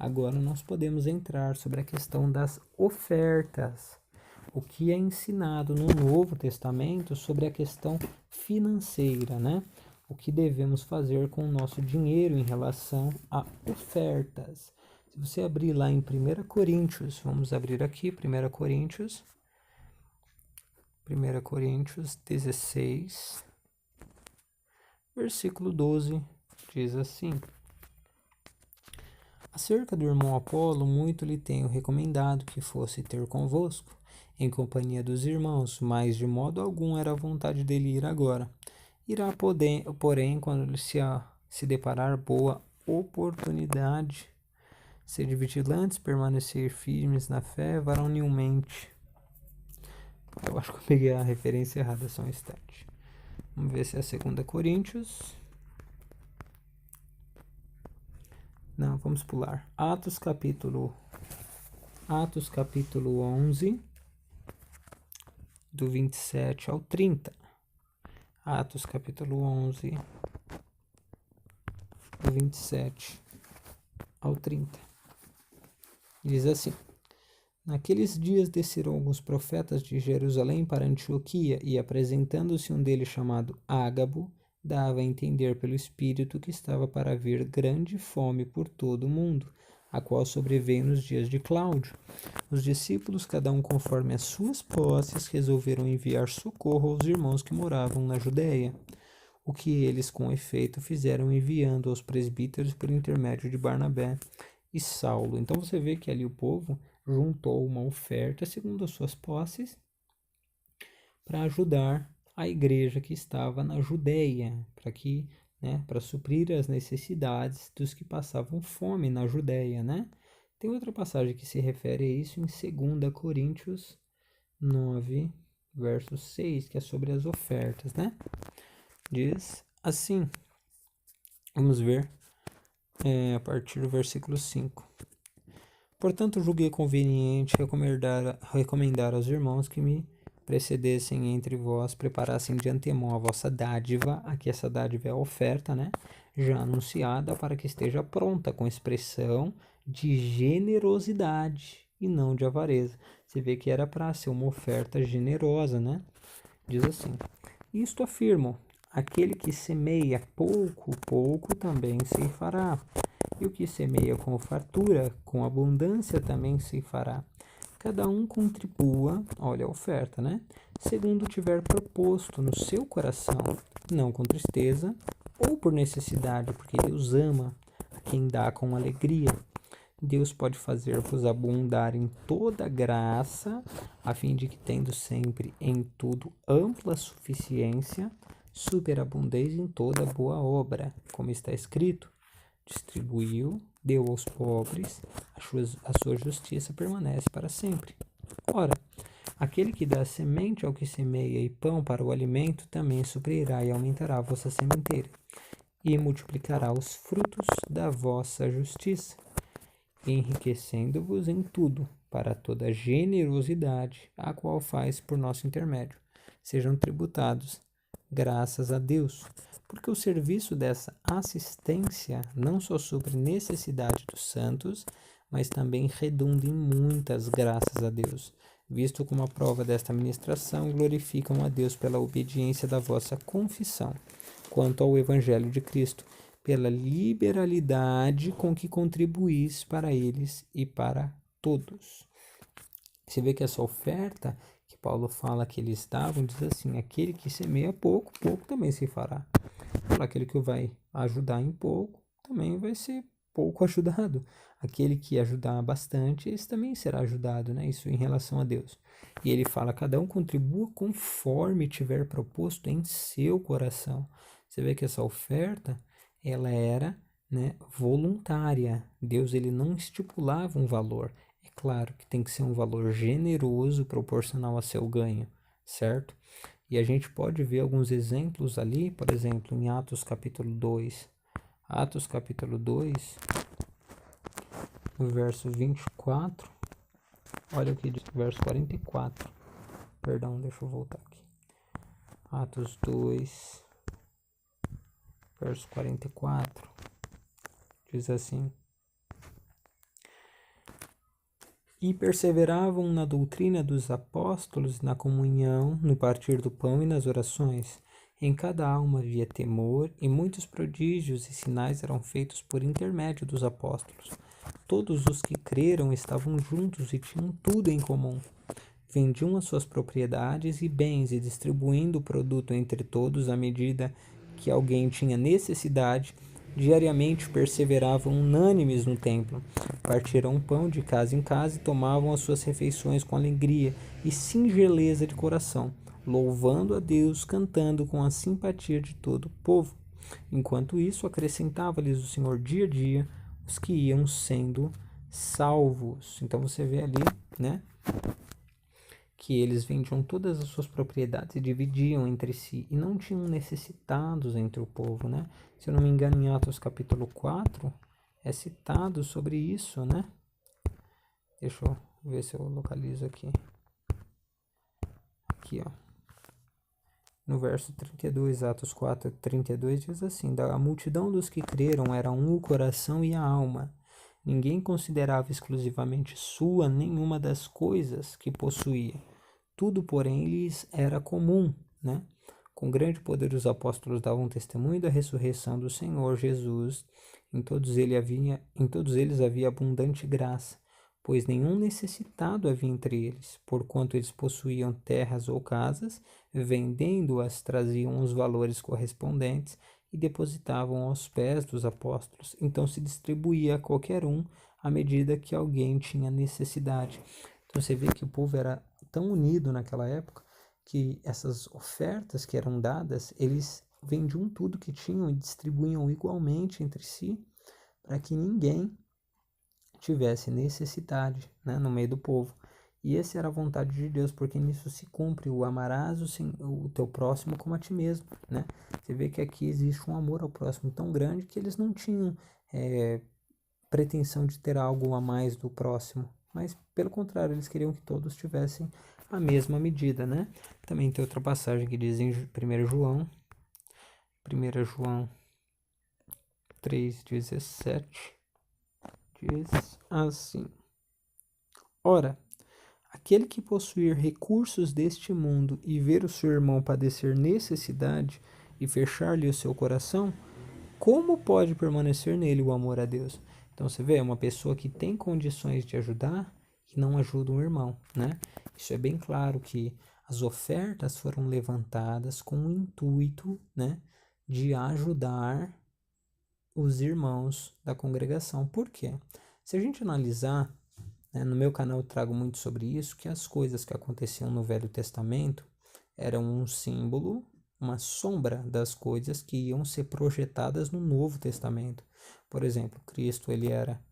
Agora nós podemos entrar sobre a questão das ofertas. O que é ensinado no Novo Testamento sobre a questão financeira, né? O que devemos fazer com o nosso dinheiro em relação a ofertas. Se você abrir lá em 1 Coríntios, vamos abrir aqui 1 Coríntios 16, versículo 12, diz assim: acerca do irmão Apolo, muito lhe tenho recomendado que fosse ter convosco, em companhia dos irmãos, mas de modo algum era a vontade dele ir agora. Irá, porém, quando lhe se deparar boa oportunidade. Sede vigilantes, permanecer firmes na fé, varonilmente. Eu acho que eu peguei a referência errada, só um instante. Vamos ver se é 2 Coríntios. Não, vamos pular. Atos capítulo 11, do 27 ao 30. Atos capítulo 11, do 27 ao 30. Diz assim: naqueles dias desceram alguns profetas de Jerusalém para Antioquia, e apresentando-se um deles chamado Ágabo, dava a entender pelo Espírito que estava para vir grande fome por todo o mundo, a qual sobreveio nos dias de Cláudio. Os discípulos, cada um conforme as suas posses, resolveram enviar socorro aos irmãos que moravam na Judéia, o que eles com efeito fizeram enviando aos presbíteros por intermédio de Barnabé e Saulo. Então você vê que ali o povo juntou uma oferta segundo as suas posses para ajudar a igreja que estava na Judéia, para suprir as necessidades dos que passavam fome na Judéia, né? Tem outra passagem que se refere a isso em 2 Coríntios 9, verso 6, que é sobre as ofertas, né? Diz assim, vamos ver a partir do versículo 5. Portanto, julguei conveniente recomendar aos irmãos que me precedessem entre vós, preparassem de antemão a vossa dádiva, aqui essa dádiva é a oferta, né? Já anunciada, para que esteja pronta, com expressão de generosidade e não de avareza. Você vê que era para ser uma oferta generosa, né? Diz assim: isto afirmo, aquele que semeia pouco também se fará. E o que semeia com fartura, com abundância também se fará. Cada um contribua, olha a oferta, né? Segundo tiver proposto no seu coração, não com tristeza, ou por necessidade, porque Deus ama a quem dá com alegria. Deus pode fazer-vos abundar em toda graça, a fim de que, tendo sempre em tudo ampla suficiência, superabundeis em toda boa obra, como está escrito: distribuiu, deu aos pobres, a sua justiça permanece para sempre. Ora, aquele que dá semente ao que semeia e pão para o alimento, também suprirá e aumentará a vossa sementeira, e multiplicará os frutos da vossa justiça, enriquecendo-vos em tudo, para toda generosidade, a qual faz por nosso intermédio. Sejam tributados, graças a Deus, porque o serviço dessa assistência não só supre necessidade dos santos, mas também redunda em muitas graças a Deus, visto como a prova desta ministração glorificam a Deus pela obediência da vossa confissão, quanto ao Evangelho de Cristo, pela liberalidade com que contribuís para eles e para todos. Você vê que essa oferta que Paulo fala que eles davam, diz assim: aquele que semeia pouco, pouco também se fará. Aquele que vai ajudar em pouco, também vai ser pouco ajudado. Aquele que ajudar bastante, esse também será ajudado, né? Isso em relação a Deus. E ele fala: cada um contribua conforme tiver proposto em seu coração. Você vê que essa oferta, ela era, né, voluntária. Deus, ele não estipulava um valor. É claro que tem que ser um valor generoso, proporcional a seu ganho, certo? E a gente pode ver alguns exemplos ali, por exemplo, em Atos capítulo 2. Atos capítulo 2, no verso 24. Olha o que diz, verso 44. Perdão, deixa eu voltar aqui. Atos 2, verso 44. Diz assim: E perseveravam na doutrina dos apóstolos, na comunhão, no partir do pão e nas orações. Em cada alma havia temor, e muitos prodígios e sinais eram feitos por intermédio dos apóstolos. Todos os que creram estavam juntos e tinham tudo em comum. Vendiam as suas propriedades e bens e, distribuindo o produto entre todos à medida que alguém tinha necessidade, diariamente perseveravam unânimes no templo. Partiram pão de casa em casa e tomavam as suas refeições com alegria e singeleza de coração, louvando a Deus, cantando com a simpatia de todo o povo. Enquanto isso, acrescentava-lhes o Senhor dia a dia os que iam sendo salvos. Então você vê ali, né, que eles vendiam todas as suas propriedades e dividiam entre si, e não tinham necessitados entre o povo, né? Se eu não me engano, em Atos capítulo 4, é citado sobre isso, né? Deixa eu ver se eu localizo aqui. Aqui, ó. No verso 32, Atos 4, 32, diz assim: Da multidão dos que creram era um o coração e a alma. Ninguém considerava exclusivamente sua nenhuma das coisas que possuía. Tudo, porém, lhes era comum, né? Com grande poder os apóstolos davam testemunho da ressurreição do Senhor Jesus. Em todos eles havia abundante graça, pois nenhum necessitado havia entre eles, porquanto eles possuíam terras ou casas, vendendo-as traziam os valores correspondentes e depositavam aos pés dos apóstolos. Então se distribuía a qualquer um à medida que alguém tinha necessidade. Então você vê que o povo era tão unido naquela época que essas ofertas que eram dadas, eles vendiam tudo que tinham e distribuíam igualmente entre si, para que ninguém tivesse necessidade, né, no meio do povo. E essa era a vontade de Deus, porque nisso se cumpre o amarás o teu próximo como a ti mesmo, né? Você vê que aqui existe um amor ao próximo tão grande que eles não tinham pretensão de ter algo a mais do próximo, mas pelo contrário, eles queriam que todos tivessem a mesma medida, né? Também tem outra passagem que diz em 1 João 3,17, diz assim: Ora, aquele que possuir recursos deste mundo e ver o seu irmão padecer necessidade e fechar-lhe o seu coração, como pode permanecer nele o amor a Deus? Então você vê, é uma pessoa que tem condições de ajudar e não ajuda um irmão, né? Isso é bem claro que as ofertas foram levantadas com o intuito, né, de ajudar os irmãos da congregação. Por quê? Se a gente analisar, né, no meu canal eu trago muito sobre isso, que as coisas que aconteciam no Velho Testamento eram um símbolo, uma sombra das coisas que iam ser projetadas no Novo Testamento. Por exemplo, Cristo, ele era,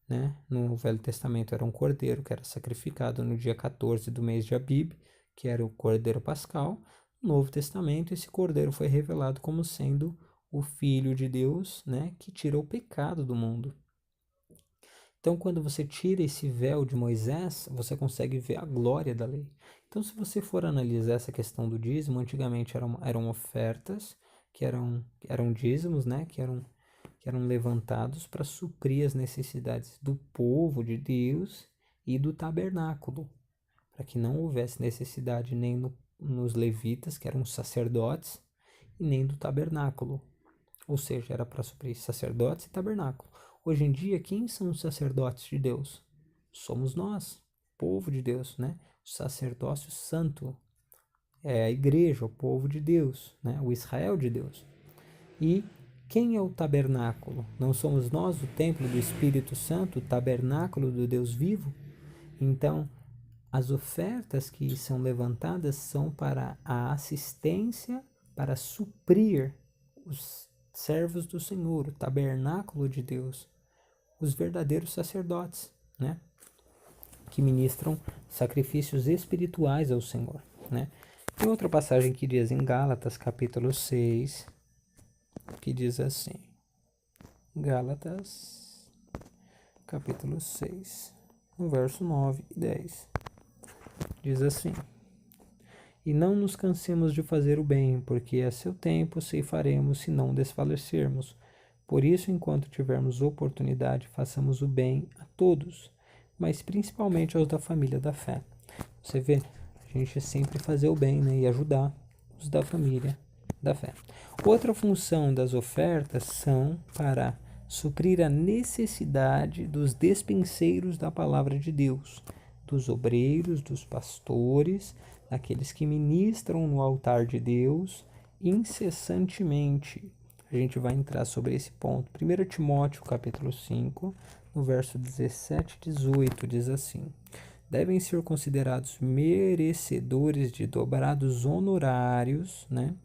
né, no Velho Testamento era um cordeiro que era sacrificado no dia 14 do mês de Abib, que era o cordeiro pascal. No Novo Testamento, esse cordeiro foi revelado como sendo o Filho de Deus, né, que tira o pecado do mundo. Então, quando você tira esse véu de Moisés, você consegue ver a glória da lei. Então, se você for analisar essa questão do dízimo, antigamente eram ofertas, que eram dízimos, né, que eram levantados para suprir as necessidades do povo de Deus e do tabernáculo, para que não houvesse necessidade nem nos levitas, que eram os sacerdotes, e nem do tabernáculo. Ou seja, era para suprir sacerdotes e tabernáculo. Hoje em dia, quem são os sacerdotes de Deus? Somos nós, povo de Deus, né? O sacerdócio santo é a igreja, o povo de Deus, né? O Israel de Deus. E quem é o tabernáculo? Não somos nós o templo do Espírito Santo, o tabernáculo do Deus vivo? Então, as ofertas que são levantadas são para a assistência, para suprir os servos do Senhor, o tabernáculo de Deus, os verdadeiros sacerdotes, né, que ministram sacrifícios espirituais ao Senhor, né? Tem outra passagem que diz em Gálatas, capítulo 6, que diz assim, Gálatas, capítulo 6, no verso 9 e 10, diz assim: E não nos cansemos de fazer o bem, porque a seu tempo ceifaremos se não desfalecermos. Por isso, enquanto tivermos oportunidade, façamos o bem a todos, mas principalmente aos da família da fé. Você vê, a gente sempre fazer o bem, né, e ajudar os da família da fé. Outra função das ofertas são para suprir a necessidade dos despenseiros da palavra de Deus, dos obreiros, dos pastores, daqueles que ministram no altar de Deus incessantemente. A gente vai entrar sobre esse ponto. 1 Timóteo, capítulo 5, no verso 17 e 18, diz assim: devem ser considerados merecedores de dobrados honorários, né,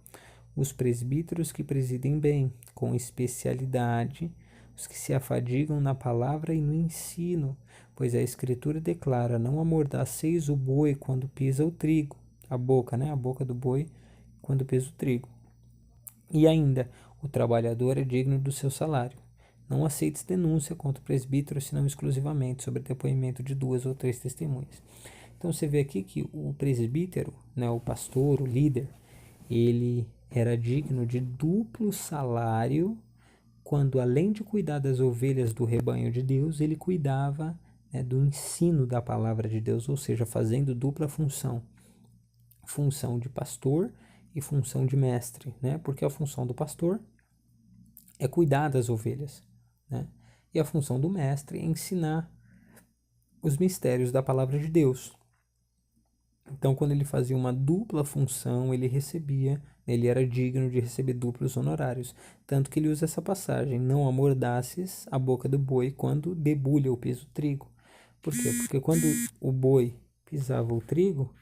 os presbíteros que presidem bem, com especialidade, os que se afadigam na palavra e no ensino, pois a Escritura declara: não amordaceis o boi quando pisa o trigo, a boca, né, a boca do boi quando pisa o trigo. E ainda, o trabalhador é digno do seu salário. Não aceites denúncia contra o presbítero, senão exclusivamente sobre depoimento de 2 ou 3 testemunhas. Então você vê aqui que o presbítero, né, o pastor, o líder, ele era digno de duplo salário quando, além de cuidar das ovelhas do rebanho de Deus, ele cuidava, né, do ensino da palavra de Deus, ou seja, fazendo dupla função. Função de pastor e função de mestre, né? Porque a função do pastor é cuidar das ovelhas, né? E a função do mestre é ensinar os mistérios da palavra de Deus. Então, quando ele fazia uma dupla função, ele era digno de receber duplos honorários. Tanto que ele usa essa passagem: não amordaces a boca do boi quando debulha ou pisa o trigo. Por quê? Porque quando o boi pisava o trigo,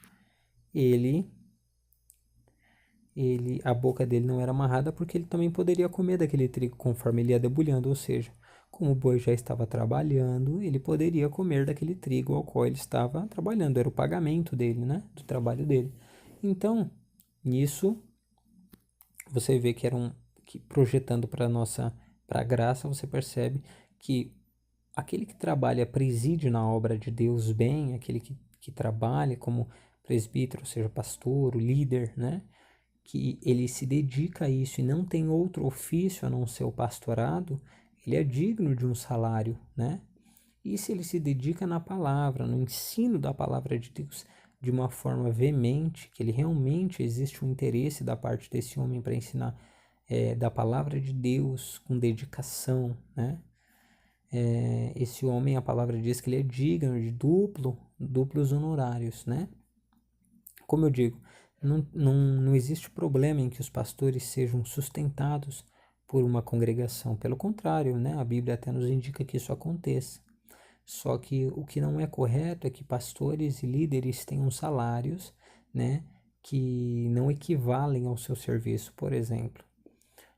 a boca dele não era amarrada, porque ele também poderia comer daquele trigo conforme ele ia debulhando, ou seja, como o boi já estava trabalhando, ele poderia comer daquele trigo ao qual ele estava trabalhando, era o pagamento dele, né, do trabalho dele. Então, nisso, você vê que projetando para a graça, você percebe que aquele que trabalha, preside na obra de Deus bem, aquele que trabalha como presbítero, ou seja, pastor, o líder, né, que ele se dedica a isso e não tem outro ofício a não ser o pastorado, ele é digno de um salário, né? E se ele se dedica na palavra, no ensino da palavra de Deus de uma forma veemente, que ele realmente existe um interesse da parte desse homem para ensinar da palavra de Deus com dedicação, né? Esse homem, a palavra diz que ele é digno de duplos honorários, né? Como eu digo, não existe problema em que os pastores sejam sustentados por uma congregação. Pelo contrário, né? A Bíblia até nos indica que isso aconteça. Só que o que não é correto é que pastores e líderes tenham salários, né, que não equivalem ao seu serviço, por exemplo.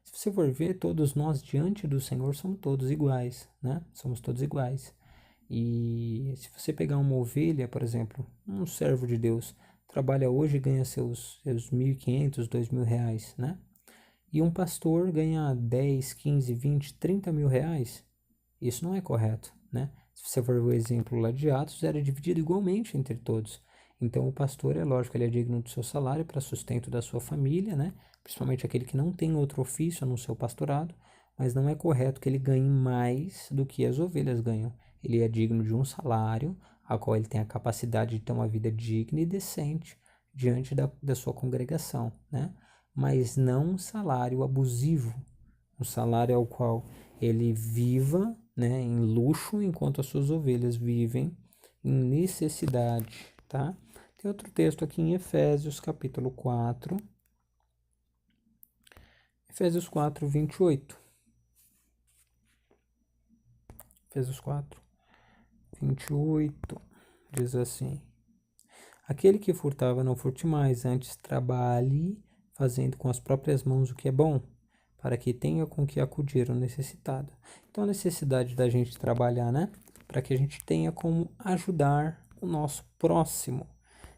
Se você for ver, todos nós diante do Senhor somos todos iguais, né? Somos todos iguais. E se você pegar uma ovelha, por exemplo, um servo de Deus, trabalha hoje e ganha seus 1.500, 2.000 reais, né? E um pastor ganha 10, 15, 20, 30 mil reais, isso não é correto, né? Se você for ver o exemplo lá de Atos, era dividido igualmente entre todos. Então o pastor, é lógico, ele é digno do seu salário para sustento da sua família, né? Principalmente aquele que não tem outro ofício no seu pastorado, mas não é correto que ele ganhe mais do que as ovelhas ganham. Ele é digno de um salário, a qual ele tem a capacidade de ter uma vida digna e decente diante da sua congregação, né? Mas não um salário abusivo, um salário ao qual ele viva, né, em luxo, enquanto as suas ovelhas vivem em necessidade, tá? Tem outro texto aqui em Efésios, capítulo 4, Efésios 4, 28. Efésios 4, 28, diz assim: aquele que furtava não furte mais, antes trabalhe, fazendo com as próprias mãos o que é bom, para que tenha com que acudir ao necessitado. Então a necessidade da gente trabalhar, né? Para que a gente tenha como ajudar o nosso próximo.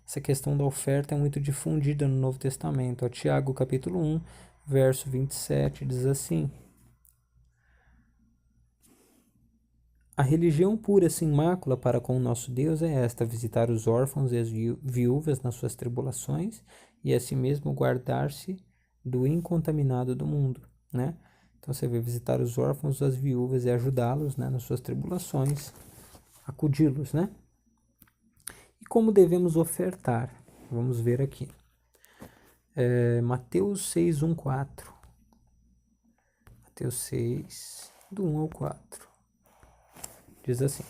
Essa questão da oferta é muito difundida no Novo Testamento. Tiago capítulo 1, verso 27, diz assim: a religião pura sem mácula para com o nosso Deus é esta: visitar os órfãos e as viúvas nas suas tribulações e assim mesmo guardar-se do incontaminado do mundo, né? Então você vê, visitar os órfãos e as viúvas e ajudá-los, né, nas suas tribulações. acudi-los, né? E como devemos ofertar? Vamos ver aqui. Mateus 6, 1, 4. Mateus 6, do 1 ao 4. Diz assim: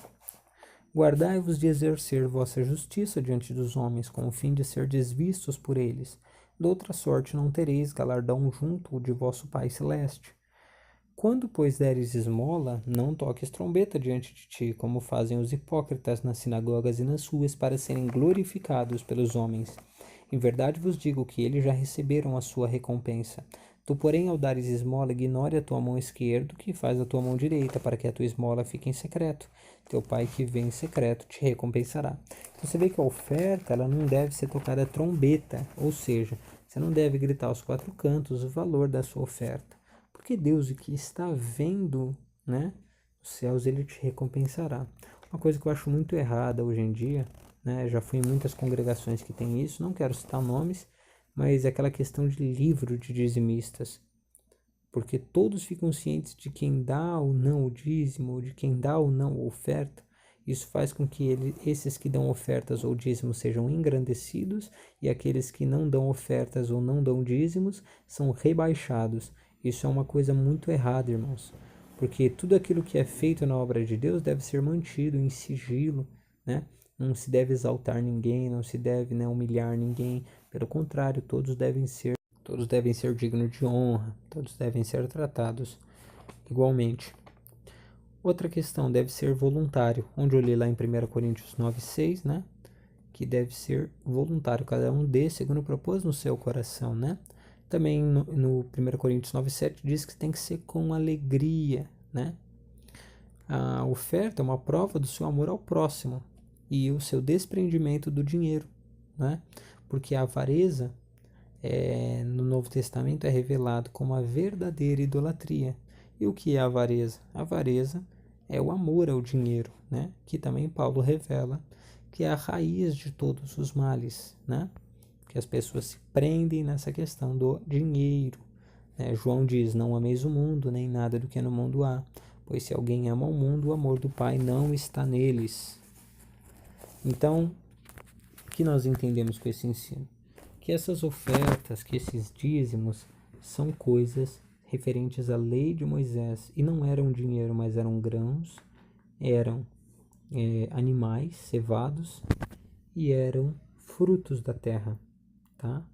Guardai-vos de exercer vossa justiça diante dos homens, com o fim de ser desvistos por eles. De outra sorte não tereis galardão junto de vosso Pai Celeste. Quando, pois, deres esmola, não toques trombeta diante de ti, como fazem os hipócritas nas sinagogas e nas ruas, para serem glorificados pelos homens. Em verdade vos digo que eles já receberam a sua recompensa. Tu, porém, ao dares esmola, ignore a tua mão esquerda, que faz a tua mão direita, para que a tua esmola fique em secreto. Teu pai que vem em secreto te recompensará. Então, você vê que a oferta ela não deve ser tocada a trombeta, ou seja, você não deve gritar aos quatro cantos o valor da sua oferta. Porque Deus, o que está vendo, né, os céus, ele te recompensará. Uma coisa que eu acho muito errada hoje em dia, né, já fui em muitas congregações que tem isso, não quero citar nomes, mas é aquela questão de livro de dizimistas. Porque todos ficam cientes de quem dá ou não o dízimo, de quem dá ou não a oferta. Isso faz com que esses que dão ofertas ou dízimos sejam engrandecidos e aqueles que não dão ofertas ou não dão dízimos são rebaixados. Isso é uma coisa muito errada, irmãos, porque tudo aquilo que é feito na obra de Deus deve ser mantido em sigilo, né? Não se deve exaltar ninguém, não se deve, né, humilhar ninguém. Pelo contrário, todos devem ser dignos de honra, todos devem ser tratados igualmente. Outra questão, deve ser voluntário, onde eu li lá em 1 Coríntios 9,6, né? Que deve ser voluntário, cada um dê segundo propôs no seu coração, né? Também no 1 Coríntios 9,7 diz que tem que ser com alegria, né? A oferta é uma prova do seu amor ao próximo e o seu desprendimento do dinheiro, né? Porque a avareza no Novo Testamento é revelado como a verdadeira idolatria. E o que é a avareza? A avareza é o amor ao dinheiro, né? Que também Paulo revela que é a raiz de todos os males, né? Que as pessoas se prendem nessa questão do dinheiro, né? João diz, não ameis o mundo, nem nada do que no mundo há, pois se alguém ama o mundo, o amor do Pai não está neles. Então, o que nós entendemos com esse ensino? Que essas ofertas, que esses dízimos são coisas referentes à lei de Moisés e não eram dinheiro, mas eram grãos, eram animais cevados e eram frutos da terra, tá?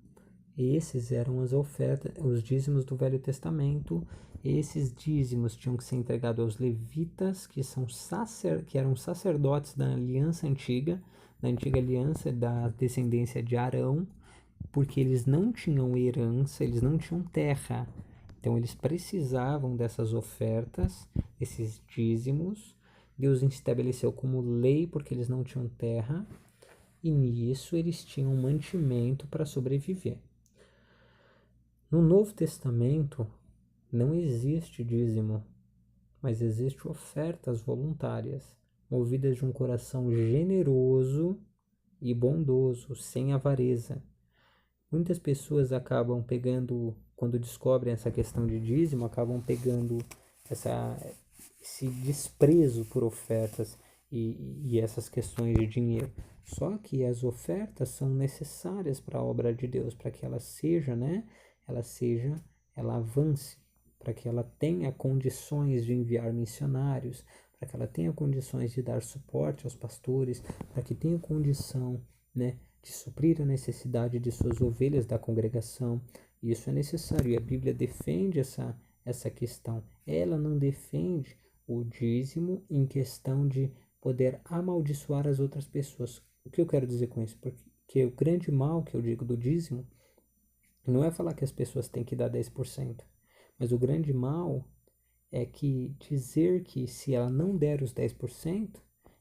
Esses eram as ofertas, os dízimos do Velho Testamento. Esses dízimos tinham que ser entregados aos levitas, que eram sacerdotes da aliança antiga, da antiga aliança da descendência de Arão, porque eles não tinham herança, eles não tinham terra. Então eles precisavam dessas ofertas, esses dízimos. Deus estabeleceu como lei porque eles não tinham terra, e nisso eles tinham mantimento para sobreviver. No Novo Testamento não existe dízimo, mas existe ofertas voluntárias, movidas de um coração generoso e bondoso, sem avareza. Muitas pessoas acabam pegando, quando descobrem essa questão de dízimo, acabam pegando esse desprezo por ofertas e essas questões de dinheiro. Só que as ofertas são necessárias para a obra de Deus, para que ela seja, né? Ela avance, para que ela tenha condições de enviar missionários, para que ela tenha condições de dar suporte aos pastores, para que tenha condição, né, de suprir a necessidade de suas ovelhas da congregação. Isso é necessário e a Bíblia defende essa questão. Ela não defende o dízimo em questão de poder amaldiçoar as outras pessoas. O que eu quero dizer com isso? Porque o grande mal que eu digo do dízimo não é falar que as pessoas têm que dar 10%, mas o grande mal é que dizer que se ela não der os 10%,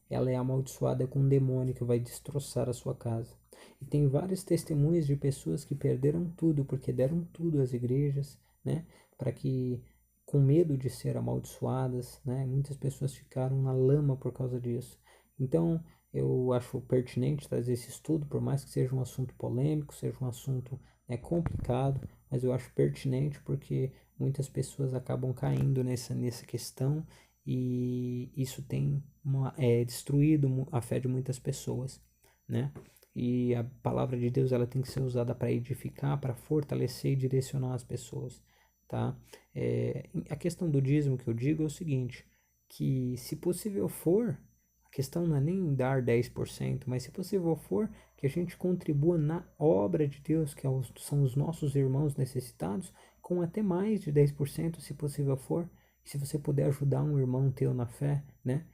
ela é amaldiçoada com um demônio que vai destroçar a sua casa. E tem vários testemunhos de pessoas que perderam tudo porque deram tudo às igrejas, né? Para que, com medo de ser amaldiçoadas, né? Muitas pessoas ficaram na lama por causa disso. Então, eu acho pertinente trazer esse estudo, por mais que seja um assunto polêmico, seja um assunto complicado, mas eu acho pertinente porque muitas pessoas acabam caindo nessa questão e isso tem destruído a fé de muitas pessoas, né? E a palavra de Deus ela tem que ser usada para edificar, para fortalecer e direcionar as pessoas, tá? A questão do dízimo que eu digo é o seguinte, que se possível for, a questão não é nem dar 10%, mas se possível for, que a gente contribua na obra de Deus, que são os nossos irmãos necessitados, com até mais de 10%, se possível for. Se você puder ajudar um irmão teu na fé, né?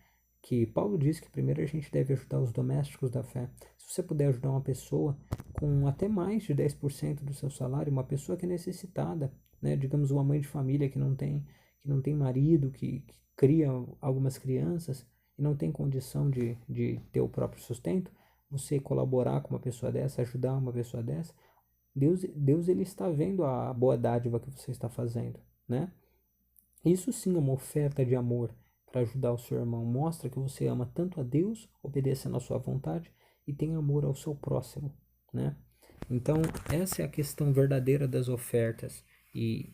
Que Paulo diz que primeiro a gente deve ajudar os domésticos da fé. Se você puder ajudar uma pessoa com até mais de 10% do seu salário, uma pessoa que é necessitada, né? Digamos uma mãe de família que não tem marido, que cria algumas crianças e não tem condição de ter o próprio sustento, você colaborar com uma pessoa dessa, ajudar uma pessoa dessa, Deus ele está vendo a boa dádiva que você está fazendo, né? Isso sim é uma oferta de amor para ajudar o seu irmão. Mostra que você ama tanto a Deus, obedecendo a sua vontade, e tem amor ao seu próximo, né? Então, essa é a questão verdadeira das ofertas e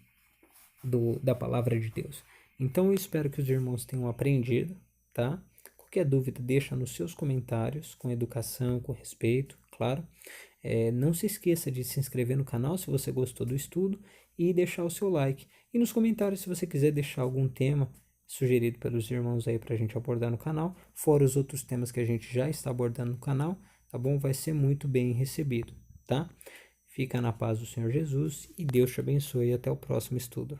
da palavra de Deus. Então, eu espero que os irmãos tenham aprendido, tá? Qualquer dúvida, deixa nos seus comentários, com educação, com respeito, claro. Não se esqueça de se inscrever no canal se você gostou do estudo e deixar o seu like. E nos comentários, se você quiser deixar algum tema sugerido pelos irmãos aí para a gente abordar no canal, fora os outros temas que a gente já está abordando no canal, tá bom? Vai ser muito bem recebido, tá? Fica na paz do Senhor Jesus e Deus te abençoe e até o próximo estudo.